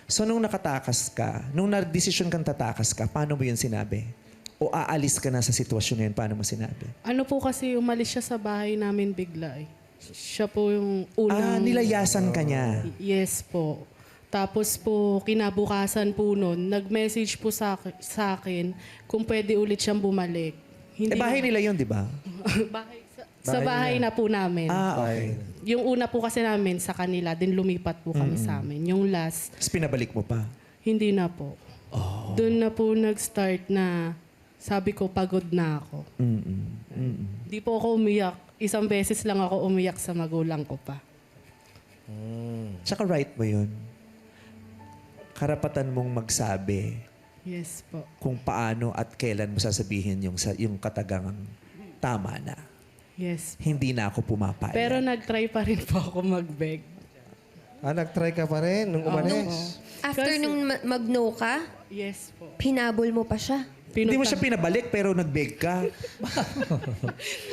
So, nung nakatakas ka, nung na-desisyon kang tatakas ka, paano mo yun sinabi? O aalis ka na sa sitwasyon na yun, paano mo sinabi? Ano po kasi, umalis siya sa bahay namin bigla eh. Siya po yung unang... Nilayasan ka niya. Yes po. Tapos po, kinabukasan po nun, nag-message po sa akin kung pwede ulit siyang bumalik. Bahay nila yun, di ba? bahay, sa bahay na po namin. Okay. Yung una po kasi namin sa kanila, din lumipat po kami sa amin. Yung last, Tapos pinabalik mo pa. hindi na po. Doon na po nag-start na sabi ko, pagod na ako. Di po ako umiyak. Isang beses lang ako umiyak sa magulang ko pa. Tsaka right mo yun. Karapatan mong magsabi Yes po. kung paano at kailan mo sasabihin yung katagangang tama na. Yes. Hindi na ako pumapayag. Pero nag-try pa rin po ako mag-beg. Nag-try ka pa rin nung umalis. After nung mag-no ka, Yes po. pinabol mo pa siya. Hindi mo siya pinabalik pero nag-beg ka.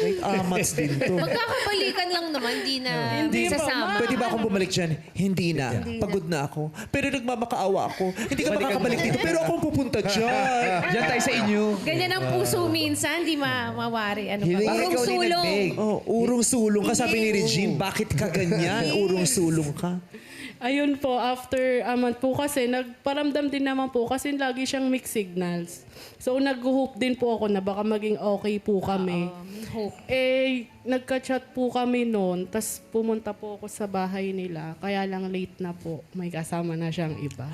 May amats din to. Magkakabalikan lang naman, di na Hindi pa, sasama. Pwede ba akong bumalik dyan? Hindi na. Pagod na ako. Pero nagmamakaawa ako. Hindi ka makakabalik dito. Pero akong pupunta dyan. Diyan tayo sa inyo. Ganyan ang puso minsan, di mawari. Ano Hindi ba? ikaw Urong din sulong. nag-beg. Oh, urong sulong ka. Sabi ni Regine, bakit ka ganyan? Urong sulong ka. Ayun po, after a month po kasi, nagparamdam din naman po kasi lagi siyang mixed signals. So, nag-hope din po ako na baka maging okay po kami. Hope. Eh, nagka-chat po kami noon, tas pumunta po ako sa bahay nila. Kaya lang late na po, may kasama na siyang iba.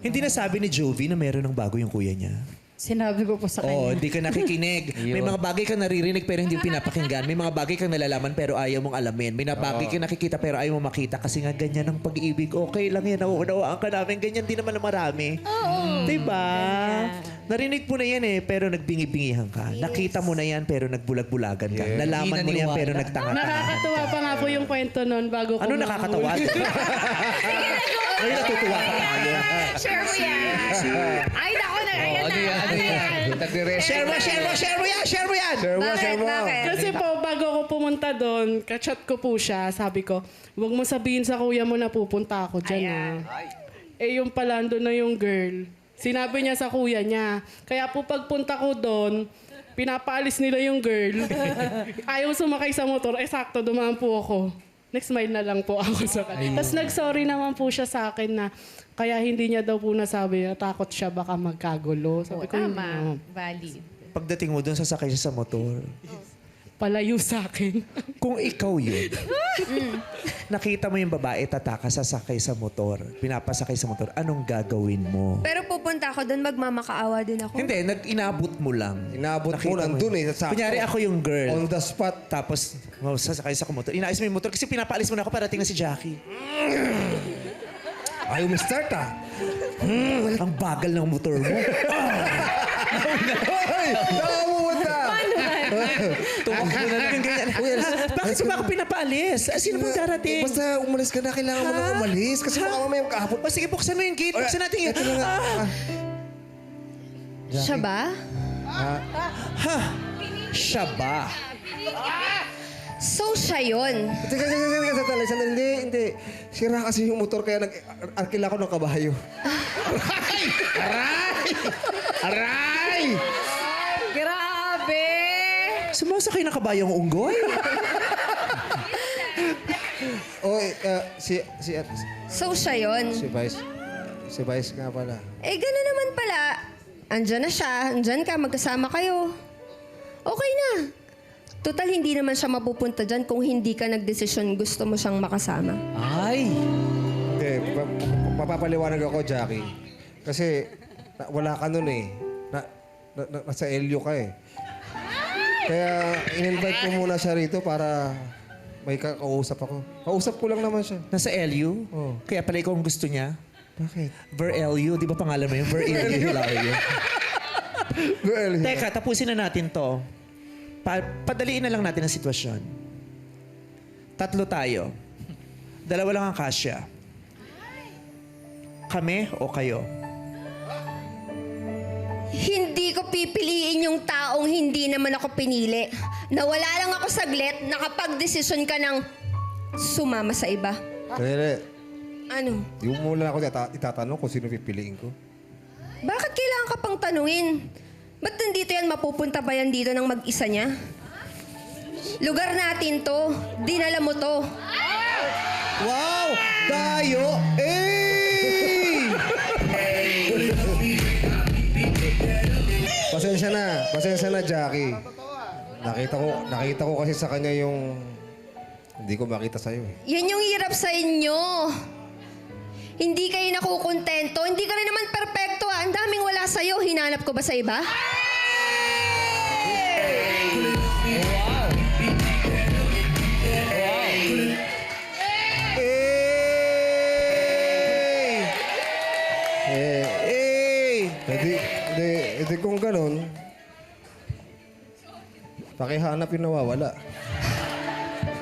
Hindi na sabi ni Jovi na meron ng bago yung kuya niya. Sinabi ko po sa Oh, kanya. hindi ka nakikinig. May mga bagay kang naririnig pero hindi pinapakinggan. May mga bagay kang nalalaman pero ayaw mong alamin. May mga bagay kang nakikita pero ayaw mong makita kasi nga ganyan ang pag-ibig. Okay lang yan, nauunawaan ka namin. Ganyan din naman ang marami. Diba? Narinig mo na yan eh, pero nagbingi-bingihan ka. Nakita mo na yan pero nagbulag-bulagan ka. Nalaman mo na yan pero nagtanga ka. Nakakatuwa pa nga po yung kwento noon bago ko Ano mahuli. nakakatawa? Ngayon natutuwa ka pa ngayon. Share mo yan. Ay, nako na. Ayan Ano yan? na. Ano yan? Tagre-rest. Share mo, share mo, share mo yan, share mo yan! Bakit? Kasi po, bago ako pumunta doon, kachat ko po siya. Sabi ko, huwag mo sabihin sa kuya mo na pupunta ako dyan. Eh, yung pala, doon na yung girl. Sinabi niya sa kuya niya. Kaya po pagpunta ko doon, pinapaalis nila yung girl. Ayaw sumakay sa motor. Eh, sakto, dumaan po ako. Next mile na lang po ako sa kanya. Tapos nag-sorry naman po siya sa akin na kaya hindi niya daw po nasabi na takot siya baka magkagulo. Sabi ko, "Hindi Tama. naman." Valid. Pagdating mo doon, sasakay siya sa motor. Palayo sa akin. Kung ikaw yun, nakita mo yung babae, tataka, sasakay sa motor, pinapasakay sa motor, anong gagawin mo? Pero pupunta ako doon, magmamakaawa din ako. Hindi, inabot mo lang. Inabot mo, Nakita nandun yun. eh, sakto. Kunyari ako yung girl. On the spot. Tapos, sasakay sa motor. Inaayos mo yung motor kasi pinapaalis mo na ako para tingnan si Jackie. Ayaw mo start Ang bagal ng motor mo. Hoy! Saan mo punta? Tumakbo na lang yung ganyan. Bakit mo ba ako pinapaalis? Sino bang darating? Basta umalis ka na, kailangan mo na umalis. Kasi baka mamaya kahapon. O sige, buksan mo yung gate. Buksan natin yun. Siya ba? Siya ba? So, siya yun. Teka, sandali. Hindi. Sira kasi yung motor kaya nag-arkila ko ng kabayo. Aray! Grabe! Sumasakay na kabayang unggoy? So, siya yun. Si Vice nga pala. Eh, gano'n naman pala. Andyan na siya. Andyan ka. Magkasama kayo. Okay na. Total, hindi naman siya mapupunta dyan kung hindi ka nagdesisyon gusto mo siyang makasama. Ay! Hindi, mapapaliwanag ako, Jackie. Kasi wala ka nun eh. Nasa LU ka eh. Kaya in-invite ko muna siya rito para may kakausap ako. Kausap ko lang naman siya. Nasa LU? Oo. Kaya pala ikaw ang gusto niya? Bakit? Ver LU, di ba pangalan mo yun? Ver LU Hilario. Well, Teka, tapusin na natin to. Padaliin na lang natin ang sitwasyon. 3 tayo. 2 lang ang kasya. Kami o kayo? Hindi ko pipiliin yung taong hindi naman ako pinili. Nawala lang ako saglit, nakapag-desisyon ka ng sumama sa iba. Dali. Ano? Di mo muna ako itatanong kung sino pipiliin ko. Bakit kailangan ka pang tanungin? Ba't nandito yan? Mapupunta ba yan dito ng mag-isa niya? Lugar natin to. Dinala mo to. Wow! Tayo! Eh! Pasensya na, Jackie. Nakita ko kasi sa kanya yung hindi ko makita sa'yo eh. Yan yung hirap sa inyo. Hindi kayo nakukontento. Hindi ka rin naman perpekto ah. Ang daming wala sa'yo. Hinanap ko ba sa iba? Edi kung ganun, pakihanap yung nawawala.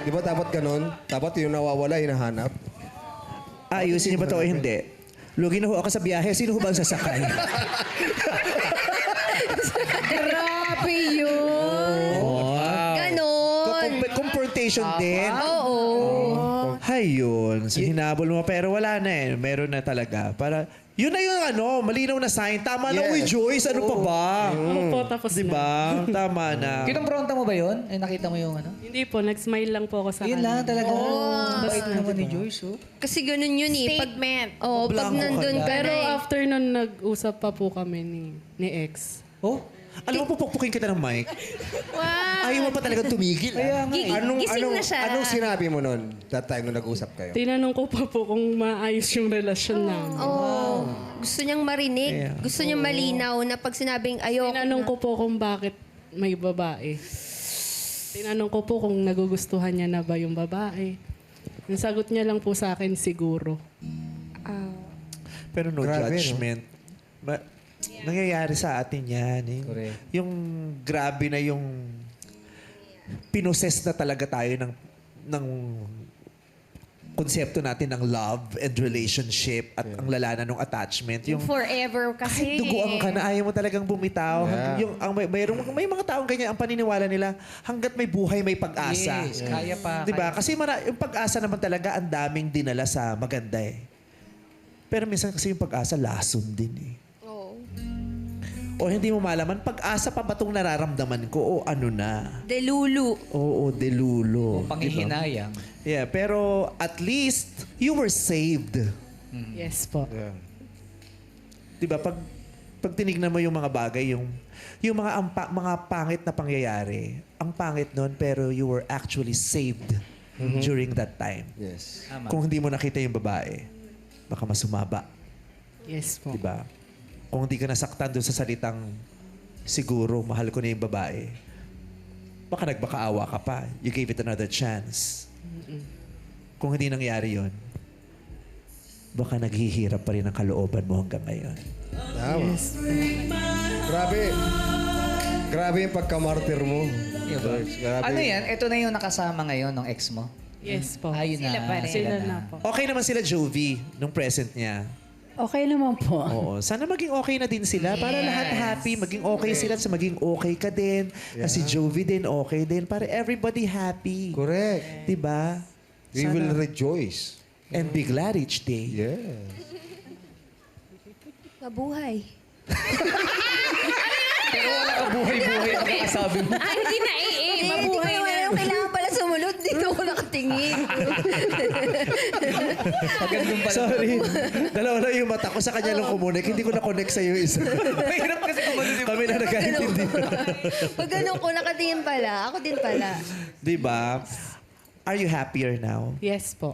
Di ba dapat ganun? Dapat yung nawawala, hinahanap. Ayusin niyo ba ito o hindi? Lugi na ho ako sa biyahe. Sino ho ba ang sasakay? Grabe yun. Ganon. Confrontation din. Oo. Ayun. So, hinabol mo. Pero wala na eh. Meron na talaga. Para, yun na yung malinaw na sign. Tama na, uy, Yes. Joyce. Ano pa ba? Opo, tapos na. Diba? Tama na. Kinompronta mo ba yun? Ay, nakita mo yung ano? Hindi po, nag-smile lang po ako sa Yun lang kanya. talaga. Bait naman ni Joyce, oh. Kasi ganun yun eh. Statement. Pag Blanco ka nandun na. ka Pero na eh. after nun, nag-usap pa po kami ni ex. Oh? Alam mo, pupukpukin kita ng mic. Wow. Ayaw mo pa talagang tumigil. Kaya nga. Gising na siya. Anong sinabi mo nun? That time nung nag-usap kayo? Tinanong ko pa po kung maayos yung relasyon namin. Oo. Gusto niyang marinig. Yeah. Gusto niyang malinaw na pag sinabing ayoko Tinanong na. ko po kung bakit may babae. Tinanong ko po kung nagugustuhan niya na ba yung babae. Ang sagot niya lang po sa akin, siguro. Pero no Grabe, judgment. Nangyayari sa atin yan. Eh. Correct. Yung grabe na yung pinoses na talaga tayo ng konsepto natin ng love and relationship at ang lala na ng attachment. Yung Forever kasi. kahit duguan ka na, ayaw mo talagang bumitaw. Yeah. Yung, may mga taong ganyan, ang paniniwala nila, hanggat may buhay, may pag-asa. Yes, kaya pa. Diba? Kasi yung pag-asa naman talaga, ang daming dinala sa maganda eh. Pero minsan kasi yung pag-asa, lason din eh. Oo. O hindi mo malaman, pag-asa pa ba itong nararamdaman ko o ano na? Delulu. Oo, delulo. Panghihinayang. Yeah, pero at least, you were saved. Yes po. Yeah. Diba? Pag tinignan mo yung mga bagay, yung mga pangit na pangyayari, ang pangit nun, pero you were actually saved during that time. Yes. Tama. Kung hindi mo nakita yung babae, baka masumaba. Yes po. Diba? Kung hindi ka nasaktan doon sa salitang siguro, mahal ko na yung babae, baka nagbakaawa ka pa. You gave it another chance. Kung hindi nangyari yon, baka naghihirap pa rin ang kalooban mo hanggang ngayon. Tama. Grabe. Grabe yung pagkamartir mo. Diba? Grabe. Ano yan? Ito na yung nakasama ngayon ng ex mo? Yes po. Ayun na. Sila pa rin. Sila na po. Okay naman sila, Jovi, nung present niya. Okay naman po. Oo. Sana maging okay na din sila para lahat happy. Maging okay sila at maging okay ka din. Kasi Jovi din okay din. Para everybody happy. Correct. Diba? We will rejoice. And be glad each day. Yes. Mabuhay. Pero wala ka buhay-buhay ang kakasabi mo. Ay, hindi na eh. Hindi ko Mabuhay naman na. alam kailangan pala sumunod. Dito ako nakatingin. Pagandun pala. Sorry. Dalawa na yung mata ko sa kanya lang kumunik. Hindi ko na-connect sa'yo isa. Mahirap kasi kumalunin. Kami na nagkaintindi. Pag ganun ko, nakatingin pala. Ako din pala. Diba? Are you happier now? Yes po.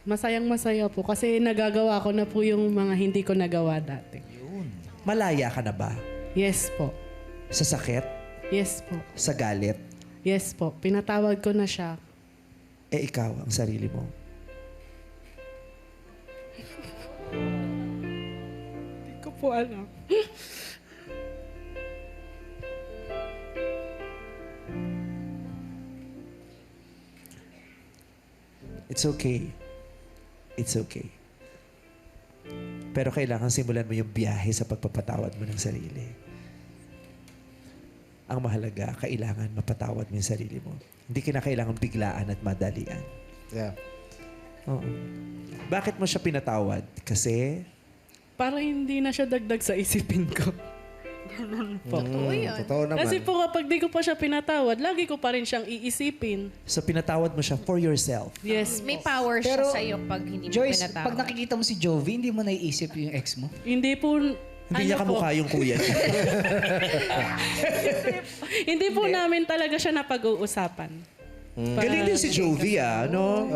Masayang-masaya po kasi nagagawa ko na po yung mga hindi ko nagawa dati. Malaya ka na ba? Yes po. Sa sakit? Yes po. Sa galit? Yes po. Pinatawad ko na siya. Eh ikaw, ang sarili mo. Hindi ko po alam. It's okay. It's okay. Pero kailangan simulan mo yung biyahe sa pagpapatawad mo ng sarili. Ang mahalaga, kailangan mapatawad mo yung sarili mo. Hindi kinakailangan biglaan at madalian. Yeah. Oo. Bakit mo siya pinatawad? Kasi? Para hindi na siya dagdag sa isipin ko. Totoo naman. Kasi po kapag di ko pa siya pinatawad, lagi ko pa rin siyang iisipin. So pinatawad mo siya for yourself. Yes. May power siya Pero, sa'yo pag hindi mo Joyce, pinatawad. pag nakikita mo si Jovi, hindi mo naiisip yung ex mo? Hindi po... Hindi niya kamukha yung kuya niya. Hindi po namin talaga siya napag-uusapan. Galing din si Jovi, no?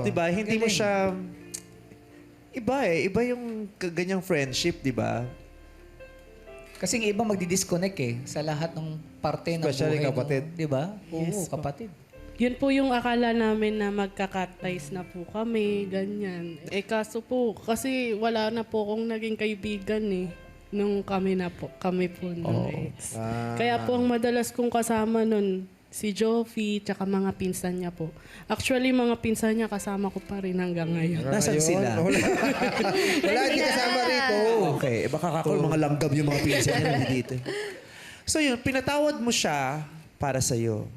Diba? Hindi mo siya... Iba eh. Iba yung ganyang friendship, diba? Kasi yung iba magdi-disconnect sa lahat ng parte ng Especially buhay kapatid. mo. Di ba? Oo, kapatid. Yun po yung akala namin na magka-cut-ties na po kami, ganyan. Kaso po, kasi wala na po akong naging kaibigan nung kami po nung ex. Kaya po ang madalas kong kasama nun, si Jovi, tsaka mga pinsan niya po. Actually, mga pinsan niya kasama ko pa rin hanggang ngayon. Nasaan sila? Wala, hindi kasama rito. Okay. Baka kakol mga langgam yung mga pinsan niya dito. So yun, pinatawad mo siya para sa'yo.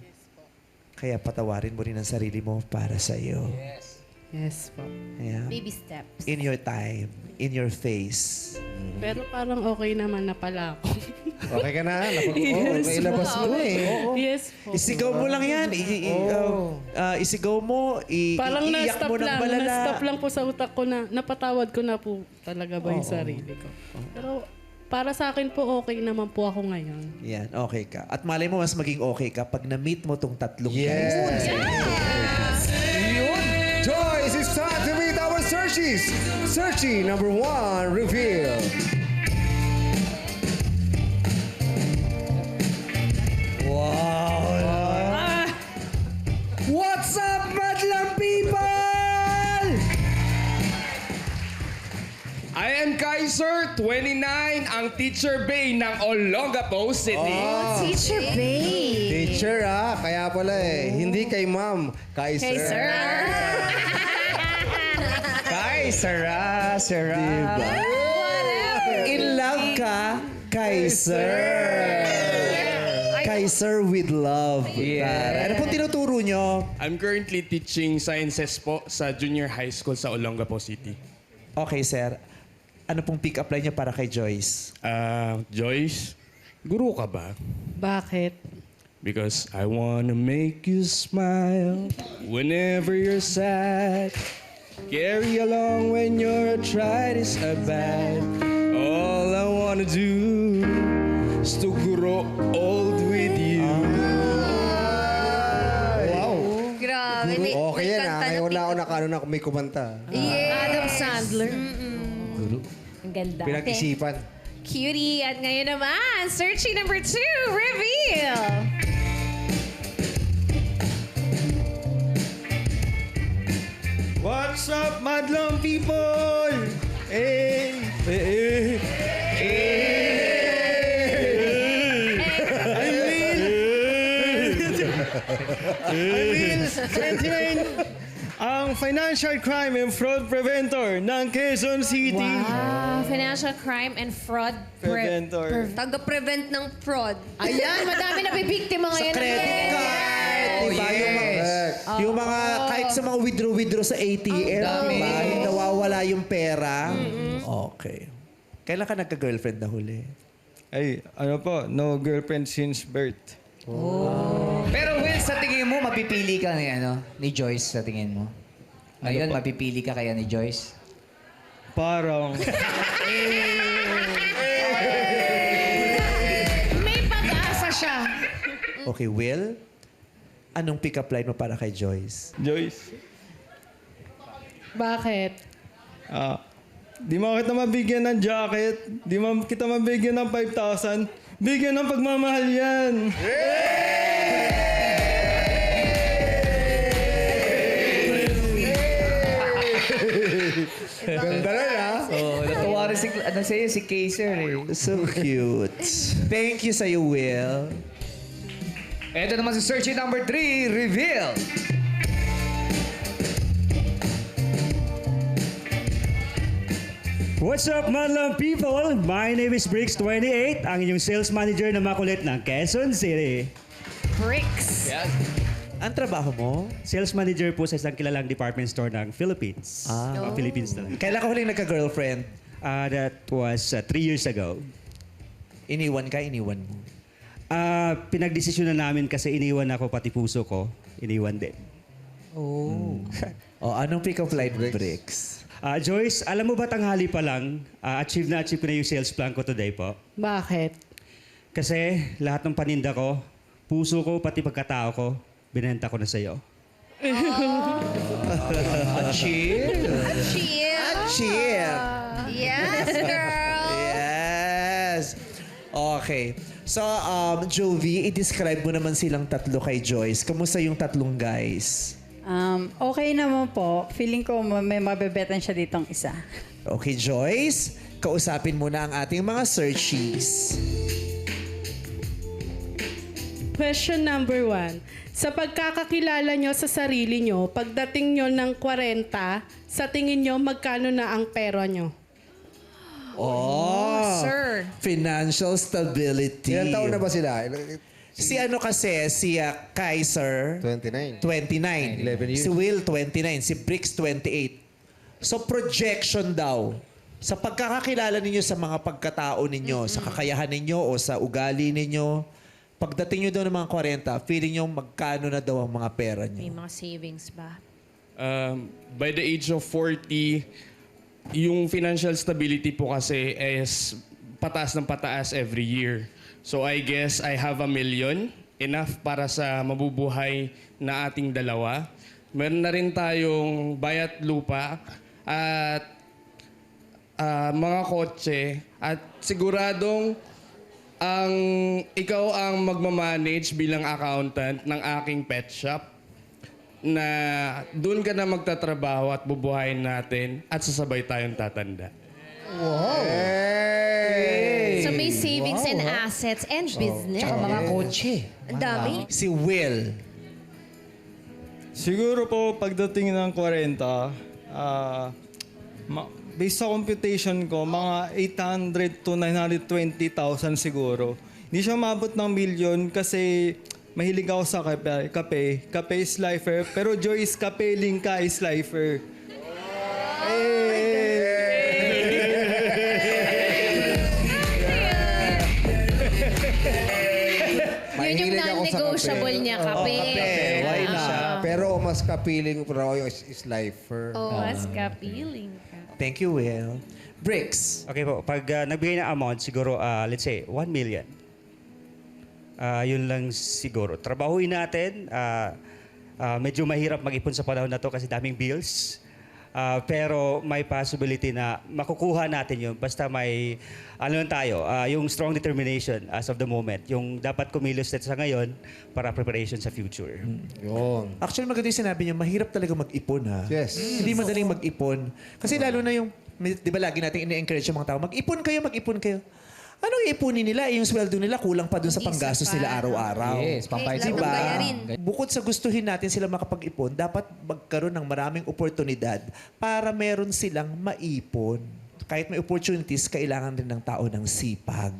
Kaya patawarin mo rin ang sarili mo para sa'yo. Yes po. Yeah. Baby steps. In your time. In your face. Pero parang okay naman na pala ako. Okay ka na? Nailabas mo Yes po. Isigaw mo lang yan. Isigaw mo. Parang Iiyak na-stop mo ng lang. malala. Na-stop lang po sa utak ko na napatawad ko na po talaga ba yung sarili ko. Pero para sa akin po, okay naman po ako ngayon. Yan, okay ka. At malay mo, mas maging okay ka pag na-meet mo tong tatlong Yes. Joyce, it's time to meet our searchies. Searchie number 1, reveal. Wow. What's up, madlang people? I am Kaiser, 29, ang Teacher Bay ng Olongapo City. Teacher Babe. Teacher kaya pala hindi kay ma'am, kay Hey, sir. sir. Kay, Sarah. Diba? In love ka, Kaiser. Kaiser with love. Yeah. Ano pong tinuturo nyo? I'm currently teaching sciences po sa junior high school sa Olongapo City. Okay, sir. Ano pong pick-up line niya para kay Joyce? Joyce, guru ka ba? Bakit? Because I wanna make you smile whenever you're sad. Carry along when your arthritis are bad. All I wanna do is to grow old with you. Grabe. May, Okay may yan kanta na Ngayon na ako nakano na may kumanta. Yes. Adam Sandler. Ang ganda. Pinag-isipan. Cutie. At ngayon naman, searching number 2, reveal. What's up, madlang people? Hey, hey, Will 29, ang Financial Crime and Fraud Preventor ng Quezon City. Wow. Financial crime and fraud Preventor. Taga-prevent ng fraud. Ayan, madami na bibiktima Sa ngayon. credit card. Diba? Yung mga, kahit sa mga withdraw sa ATM, diba? Yung nawawala yung pera. Okay. Kailan ka nagka-girlfriend na huli? Ay, ano po, no girlfriend since birth. Pero Will, sa tingin mo, mapipili ka ni Joyce sa tingin mo? Ngayon, mapipili ka kaya ni Joyce? Parang, May pag-asa siya. Okay, Will, anong pick-up line mo para kay Joyce? Joyce, Bakit? di mo kita mabigyan ng jacket, di mo kita mabigyan ng 5,000, bigyan ng pagmamahal yan. Ganda na Oh, natuwa rin si Kaiser So cute. Thank you sa'yo, Will. Ito naman si searching number 3, reveal. What's up, madlang people? My name is Bricks28, ang inyong sales manager na makulit ng Quezon City. Bricks. Ang trabaho mo? Sales manager po sa isang kilalang department store ng Philippines. Philippines talaga. Kailan ka huling nagka-girlfriend? That was 3 years ago. Iniwan ka, iniwan mo. Pinagdesisyonan namin kasi iniwan ako, pati puso ko. Iniwan din. Anong pick-up line, Bricks? Joyce, alam mo ba tanghali pa lang, achieve na ko na yung sales plan ko today po? Bakit? Kasi lahat ng paninda ko, puso ko, pati pagkatao ko, binenta ko na sa'yo. Chill. Chill. Chill. Yes, girl. Yes. Okay. So, Jovi, i-describe mo naman silang tatlo kay Joyce. Kamusta yung tatlong guys? Okay naman po. Feeling ko may mabebetan siya ditong isa. Okay, Joyce, kausapin mo na ang ating mga searchies. Question number 1. Sa pagkakakilala nyo sa sarili nyo, pagdating nyo ng 40, sa tingin nyo, magkano na ang pera nyo? Sir. Financial stability. Ilang taon na ba sila? Si ano kasi, si Kaiser, 29. 29. 11 years. Si Will, 29. Si Bricks, 28. So, projection daw. Sa pagkakakilala ninyo sa mga pagkatao ninyo, sa kakayahan ninyo o sa ugali ninyo, pagdating nyo daw ng mga 40, feeling nyo magkano na daw ang mga pera May nyo? mga savings ba? By the age of 40, yung financial stability po kasi is pataas ng pataas every year. So I guess I have 1 million, enough para sa mabubuhay na ating dalawa. Meron na rin tayong bayat lupa at mga kotse at siguradong ikaw ang magmamanage bilang accountant ng aking pet shop na doon ka na magtatrabaho at bubuhayin natin at sasabay tayong tatanda. So may savings and assets and business. Tsaka mga kotse. Ang dami. Si Will. Siguro po pagdating ng 40, based sa computation ko, mga 800 to 920,000 siguro. Hindi siya mabot ng million kasi mahilig ako sa kape. Kape is lifer. Pero Joyce, kape, lingka is lifer. Yun yung Mahilig ako sa non-negotiable kape. niya, kape. Why not? Pero mas kapiling ko raw yung is lifer. Mas ka-feeling ka. Thank you, Will. Bricks. Okay po, pag nagbigay ng amount, siguro, let's say, 1 million. Yun lang siguro. Trabahuin natin. Medyo mahirap mag-ipon sa panahon na to kasi daming bills. Pero may possibility na makukuha natin yun. Basta may, ano lang tayo, yung strong determination as of the moment. Yung dapat kumilos natin sa ngayon para preparation sa future. Yun. Actually, maganda yung sinabi niyo, mahirap talaga mag-ipon, ha? Yes. Hindi madaling mag-ipon. Kasi lalo na yung, di ba lagi natin ini-encourage yung mga tao, mag-ipon kayo, mag-ipon kayo. Anong ipunin nila? Yung sweldo nila kulang pa dun sa panggastos nila araw-araw. Yes, pampayad sa Diba? Bayarin. Bukod sa gustuhin natin sila makapag-ipon, dapat magkaroon ng maraming oportunidad para meron silang maipon. Kahit may opportunities, kailangan rin ng tao ng sipag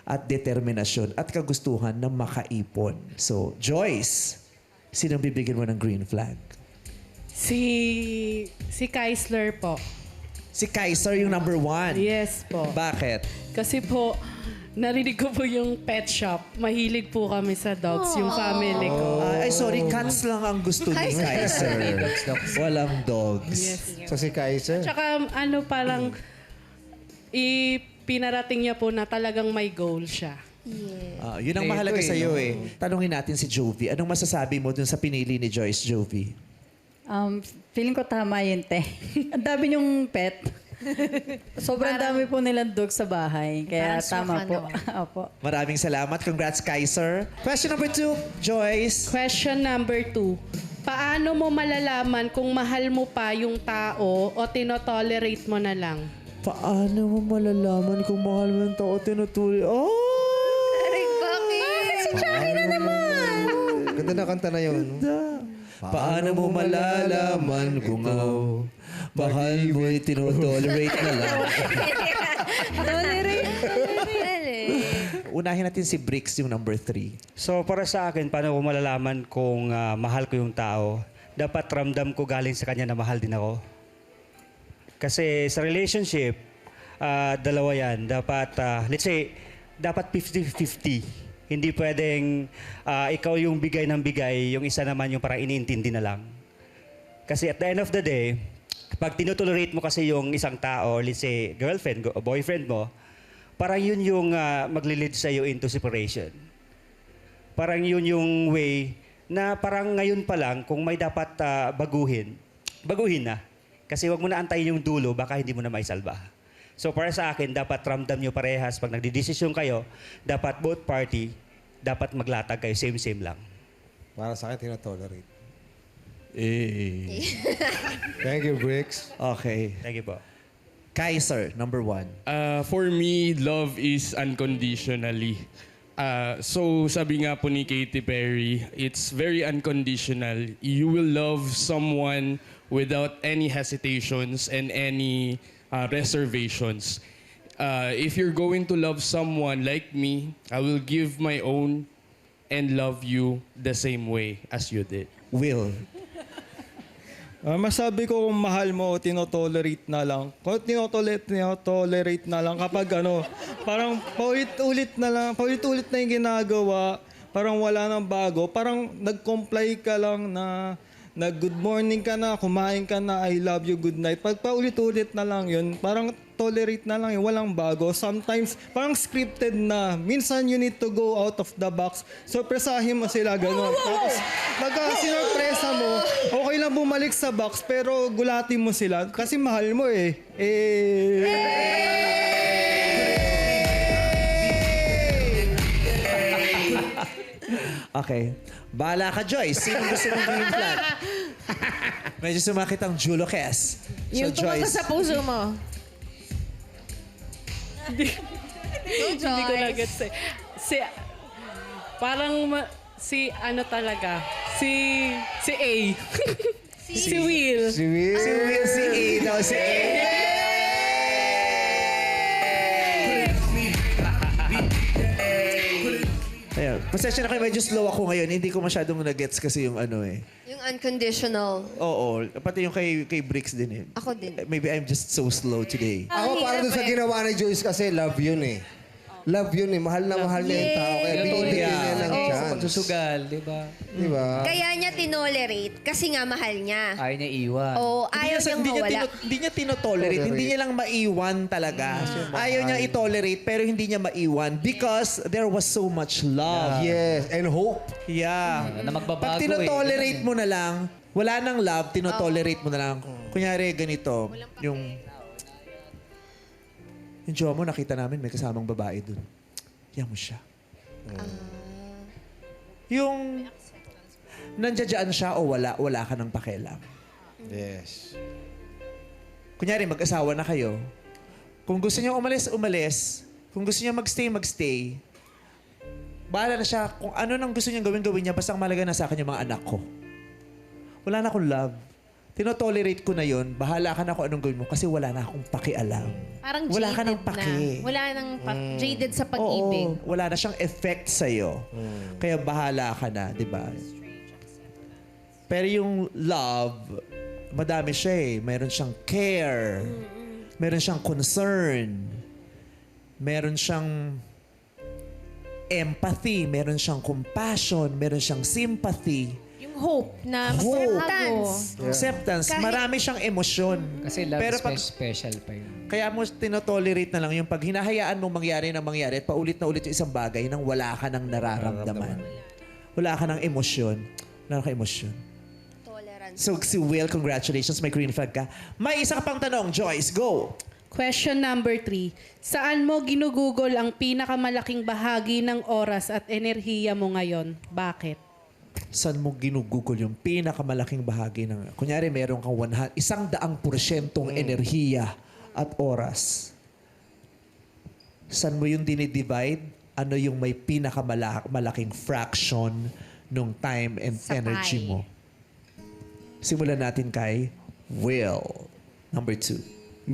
at determinasyon at kagustuhan na makaipon. So, Joyce, sinong bibigyan mo ng green flag? Si Kaisler po. Si Kaiser yung number 1. Yes po. Bakit? Kasi po, narinig ko po yung pet shop. Mahilig po kami sa dogs, yung family ko. Ay, sorry, cats lang ang gusto ni Kaiser. Walang dogs. Yes. So si Kaiser. Tsaka ano parang pinarating niya po na talagang may goal siya. Yun ang mahalaga sa'yo eh. Tanungin natin si Jovi. Anong masasabi mo dun sa pinili ni Joyce, Jovi? Feeling ko tama yun, te. Ang dami yung pet. Sobrang dami po nilang dog sa bahay. Kaya Parang tama po. swak, Opo. Maraming salamat. Congrats, Kaiser. Question number 2, Joyce. Question number 2. Paano mo malalaman kung mahal mo pa yung tao o tinotolerate mo na lang? Paano mo malalaman kung mahal mo yung tao tinutuloy? Oh! Aray, bakit? Si Charlie na naman. Ganda na kanta na yun. No? Paano mo malalaman kung mahal mo'y tinotolerate na lang? Tolerate. Unahin natin si Bricks, yung number 3. So para sa akin, paano ko malalaman kung mahal ko yung tao? Dapat ramdam ko galing sa kanya na mahal din ako. Kasi sa relationship, dalawa yan. Dapat, let's say, dapat 50-50. Hindi pwedeng ikaw yung bigay ng bigay, yung isa naman yung parang iniintindi na lang. Kasi at the end of the day, pag tinutolerate mo kasi yung isang tao, let's say, girlfriend, boyfriend mo, parang yun yung maglilid sa'yo into separation. Parang yun yung way na parang ngayon pa lang, kung may dapat baguhin na. Kasi wag mo na antayin yung dulo, baka hindi mo na maisalba. So para sa akin, dapat ramdam nyo parehas. Pag nagdidesisyon kayo, dapat both party, dapat maglatag kayo, same-same lang. Para sa akin, tinotolerate. Eh. Thank you, Bricks. Okay. Thank you po. Kaiser, number 1. For me, love is unconditionally. So sabi nga po ni Katy Perry, it's very unconditional. You will love someone without any hesitations and any reservations. If you're going to love someone like me, I will give my own and love you the same way as you did. Will. Masabi ko kung mahal mo, tinotolerate na lang. Kung tinotolerate na lang kapag parang paulit-ulit na yung ginagawa, parang wala nang bago, parang nag-comply ka lang na good morning ka na, kumain ka na, I love you, good night. Pag paulit-ulit na lang yun, parang tolerate na lang yun, walang bago. Sometimes, parang scripted na. Minsan, you need to go out of the box. Surpresahin mo sila, gano'n. Tapos, pagka sinurpresa mo, okay lang bumalik sa box, pero gulatin mo sila. Kasi mahal mo eh. Okay. Bahala ka, Joyce. Sino gusto mong gawing plan? Medyo sumakit ang Julo Kes. Yung tumakas sa puso mo. Hindi ko na-gets eh. Si ano talaga? Si A. Si Will. Si Will. Si Will, si A daw, si A. Ayun. Pasensya na kayo, medyo slow ako ngayon. Hindi ko masyadong nag-gets kasi yung ano eh. Yung unconditional. Oo. Pati yung kay Bricks din eh. Ako din. Maybe I'm just so slow today. Ako para doon sa ginawa ni Joyce kasi love yun eh. Love yun eh. Mahal na mahal niya yung tao. Kaya binibigyan niya ng chance. Pagsusugal, di ba? Di ba? Kaya niya tinolerate kasi nga mahal niya. Ayaw niya iwan. Oo, ayaw niyang mawala. Hindi niya tinotolerate. Hindi niya lang maiwan talaga. Ayaw niya itolerate pero hindi niya maiwan because there was so much love. Yes. And hope. Yeah. Na magbabago Pag tinotolerate mo na lang, wala nang love, tinotolerate mo na lang. Kunyari ganito, yung jowa mo, nakita namin may kasamang babae dun. Yan mo siya. Yung nandiyadyaan siya o wala ka ng pakialam. Yes. Kunyari, mag-asawa na kayo. Kung gusto niya umalis, umalis. Kung gusto niya magstay. Bahala na siya. Kung ano nang gusto niya gawin niya, basta ang malaga na sa akin yung mga anak ko. Wala na akong love. Tinotolerate ko na yun. Bahala ka na kung anong gawin mo kasi wala na akong pakialam. Parang wala jaded ka ng paki. na. Wala nang jaded sa pag-ibig. Oo, wala na siyang effect sa'yo. Kaya bahala ka na, di ba? Pero yung love, madami siya eh. Meron siyang care. Meron siyang concern. Meron siyang empathy. Meron siyang compassion. Meron siyang sympathy. Yung hope na Hope. magbabago. Acceptance. Marami siyang emosyon. Kasi love Pero is pag, special pa yun. kaya mo tinotolerate na lang yung pag hinahayaan mong mangyari at paulit na ulit yung isang bagay nang wala ka nang nararamdaman. Wala ka ng emosyon. Wala ka emosyon. Tolerance. So si Will, congratulations, may green flag ka. May isa ka pang tanong, Joyce, go! Question number 3. Saan mo ginugugol ang pinakamalaking bahagi ng oras at enerhiya mo ngayon? Bakit? Saan mo ginugugol yung pinakamalaking bahagi ng... Kunyari, meron kang 100% enerhiya at oras. Saan mo yung dinidivide? Ano yung may pinakamalaking fraction ng time and Sa energy pie. mo? Simulan natin kay Will. Number 2.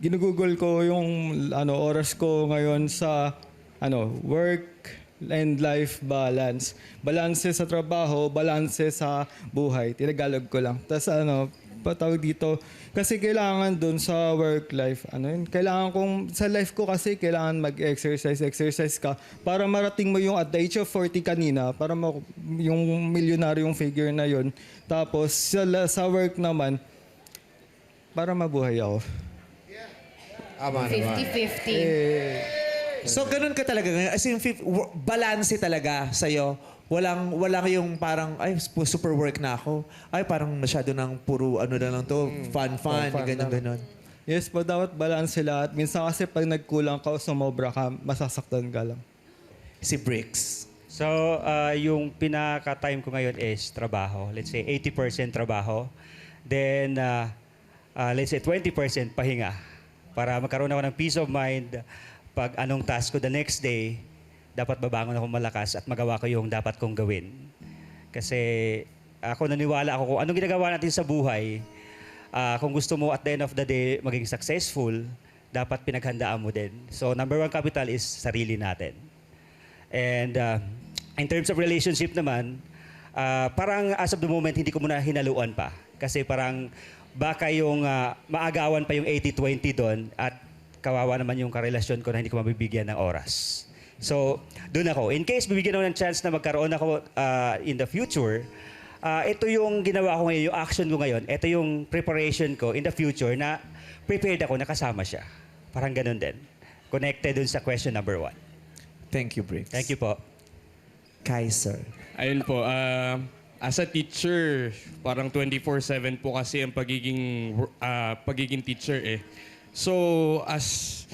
Ginugugol ko yung oras ko ngayon sa work and life balance. Balanse sa trabaho, balanse sa buhay. Tinagalog ko lang. Tapos patawag dito, kasi kailangan dun sa work life, kailangan kong, sa life ko kasi kailangan exercise ka para marating mo yung at the age of 40 kanina, para yung milyonaryong figure na yun. Tapos sa work naman, para mabuhay ako. Ama naman. 50-50. So, ganun ka talaga ngayon? As in, balance talaga sa'yo? Walang yung parang, ay, super work na ako. Ay, parang masyado ng puro na lang to, fun, ganun. Yes po, dapat balance lahat. Minsan kasi pag nagkulang ka o sumobra ka, masasaktan ka lang. Si Bricks. So, yung pinaka-time ko ngayon is trabaho. Let's say 80% trabaho. Then, let's say 20% pahinga. Para magkaroon ako ng peace of mind pag anong task ko the next day, dapat babangon ako malakas at magawa ko yung dapat kong gawin. Kasi ako naniniwala ako kung anong ginagawa natin sa buhay, kung gusto mo at the end of the day maging successful, dapat pinaghandaan mo din. So, number 1 capital is sarili natin. And in terms of relationship naman, parang as of the moment, hindi ko muna hinaluan pa. Kasi parang baka yung maagawan pa yung 80-20 doon at kawawa naman yung karelasyon ko na hindi ko mabibigyan ng oras. So, doon ako. In case bibigyan ako ng chance na magkaroon ako in the future, ito yung ginawa ko ngayon, yung action ko ngayon, ito yung preparation ko in the future na prepared ako na kasama siya. Parang ganun din. Connected dun sa question number 1. Thank you, Bricks. Thank you po. Kaiser. Ayun po, as a teacher, parang 24/7 po kasi ang pagiging teacher eh. So, as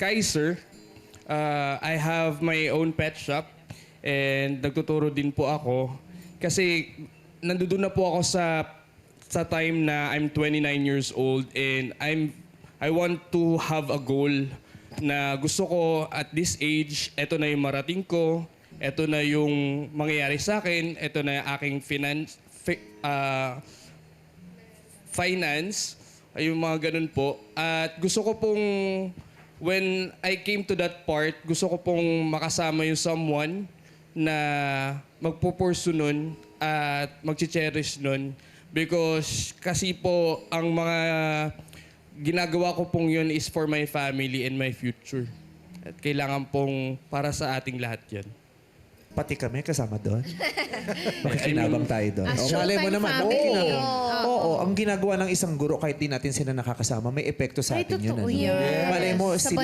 Kaiser, I have my own pet shop and nagtuturo din po ako kasi nandoon na po ako sa time na I'm 29 years old and I want to have a goal na gusto ko at this age, eto na yung marating ko, eto na yung mangyayari sa akin, eto na yung aking finance, ay yung mga ganun po. At gusto ko pong, when I came to that part, gusto ko pong makasama yung someone na magpupursue nun at mag-cherish nun. Because kasi po, ang mga ginagawa ko pong yun is for my family and my future. At kailangan pong para sa ating lahat yun. Pati kami kasama doon. Makikinabang tayo doon. A O, malay mo showtime naman. family. Oo, ang ginagawa ng isang guro, kahit di natin sila nakakasama, may epekto sa Ay, atin yun. totoo Ano? yan. Malay mo, Sa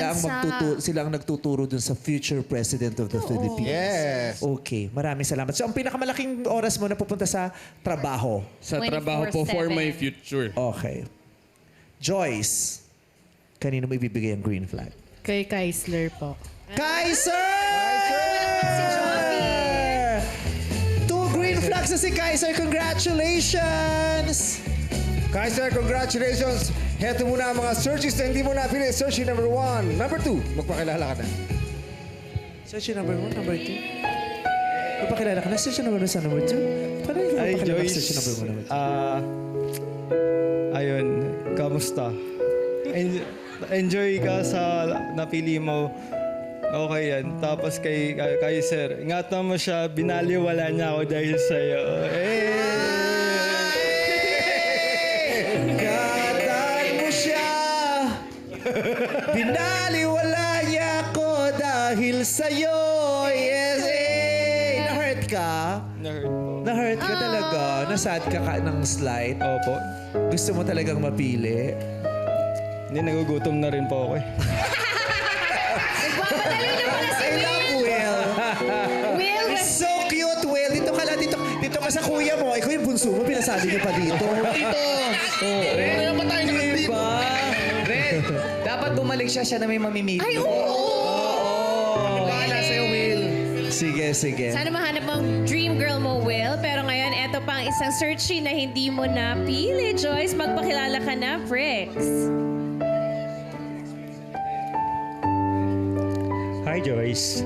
sila ang nagtuturo dun sa future president of the Philippines. Yes. Okay, maraming salamat. So, ang pinakamalaking oras mo na pupunta sa trabaho. Sa trabaho po for 24/7. my future. Okay. Joyce, kanino mo ibibigay ang green flag? Kay Kaisler po. Kaiser! Si Jovi. 2 green flags na si Kaiser. Congratulations! Kaiser, congratulations! Heto muna ang mga searches na hindi mo napili. Searching number 1. Number 2, magpakilala ka na. Search number 1, number 2. Magpakilala ka na. Search number 1 sa number 2. Paano yung Ay, magpakilala Joyce. search number 1, number 2? Ayun, kamusta? Enjoy ka sa napili mo. Okay yan. Tapos kay Sir, ingatan mo siya, binaliwala niya ako dahil sa'yo. Ingatan mo siya. Binaliwala niya ako dahil sa'yo. Yes, eh. Na-hurt ka? Na-hurt po. Na-hurt ka talaga? Nasad ka ng slight? Opo. Gusto mo talagang mapili? Hindi, nagugutom na rin po ako eh. Nagpapadali na pala si I love Will. Will. It's so cute, Will. Dito ka lang, dito ka sa kuya mo. Ikaw yung bunso mo, pinasabi niyo pa dito. Diba? Red, dapat bumalik siya na may mamimili. Ay, oo. Sige, sige. Sana mahanap mong dream girl mo, Will. Pero ngayon, eto pa ang isang searchy na hindi mo napili, Joyce. Magpakilala ka na, Bricks. Hi, Joyce.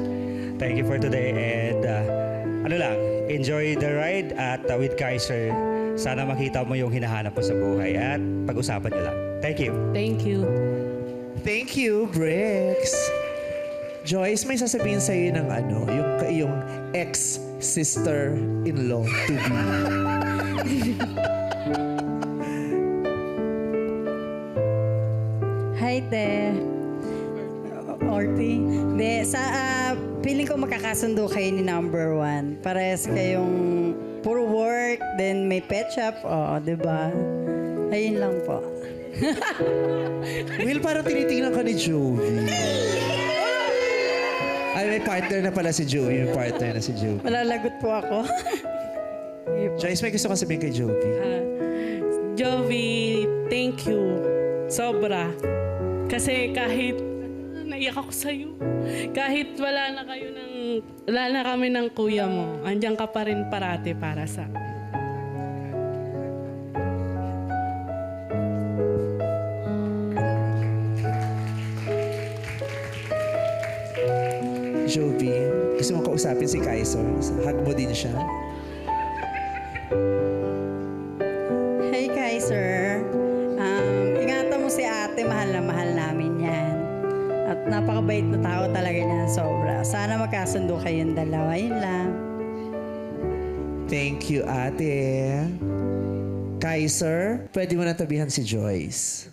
Thank you for today. And enjoy the ride at with Kaiser. Sana makita mo yung hinahanap mo sa buhay at pag-usapan nyo lang. Thank you. Thank you. Thank you, Bricks. Joyce, may sasabihin sa'yo ng ano, yung ex-sister-in-law to be. Hi, Te. Orty. De, feeling ko makakasundo kayo ni number 1. Parehas kayong puro work, then may pet shop. Oo, di ba? Ayun lang po. Will, parang tinitingnan ka ni Joey. Ay, may partner na pala si Joey. May partner na si Joey. Malalagot po ako. Joyce, may gusto ka sabihin kay Joey. Jovi, thank you. Sobra. Kasi kahit naiyak ako sa'yo, kahit wala na kami ng kuya mo, andyan ka pa rin parati para sa akin. Jovi, gusto mo kausapin si Kaiso? Hug mo din siya. Hey, Kaiser. Ingatan mo si ate, mahal na mahal namin yan. At napakabait na tao talaga niya, sobra. Sana magkasundo kayong dalawa, yun lang. Thank you, ate. Kaiser, pwede mo na tabihan si Joyce.